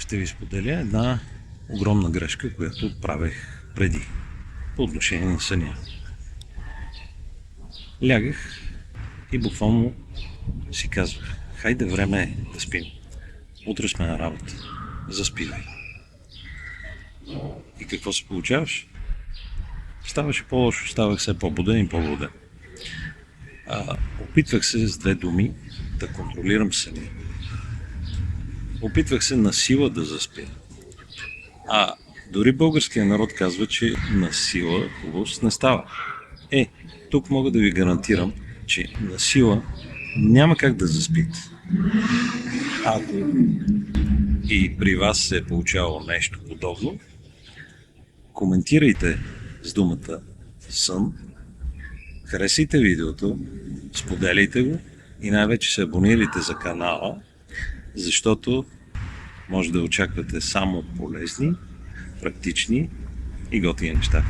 ще ви споделя една огромна грешка, която правех преди по отношение на съня. Лягах и буквално си казвах: хайде, време е да спим. Утре сме на работа. Заспивай. И какво се получаваше? Ставаше по-лошо, ставах все по-буден и по-буден. Опитвах се с две думи да контролирам съня. Опитвах се на сила да заспя. Дори българския народ казва, че на сила хубост не става. Тук мога да ви гарантирам, че на сила няма как да заспите. Ако и при вас се е получавало нещо подобно, коментирайте с думата сън, харесайте видеото, споделяйте го и най-вече се абонирайте за канала, защото може да очаквате само полезни, практични и готини неща.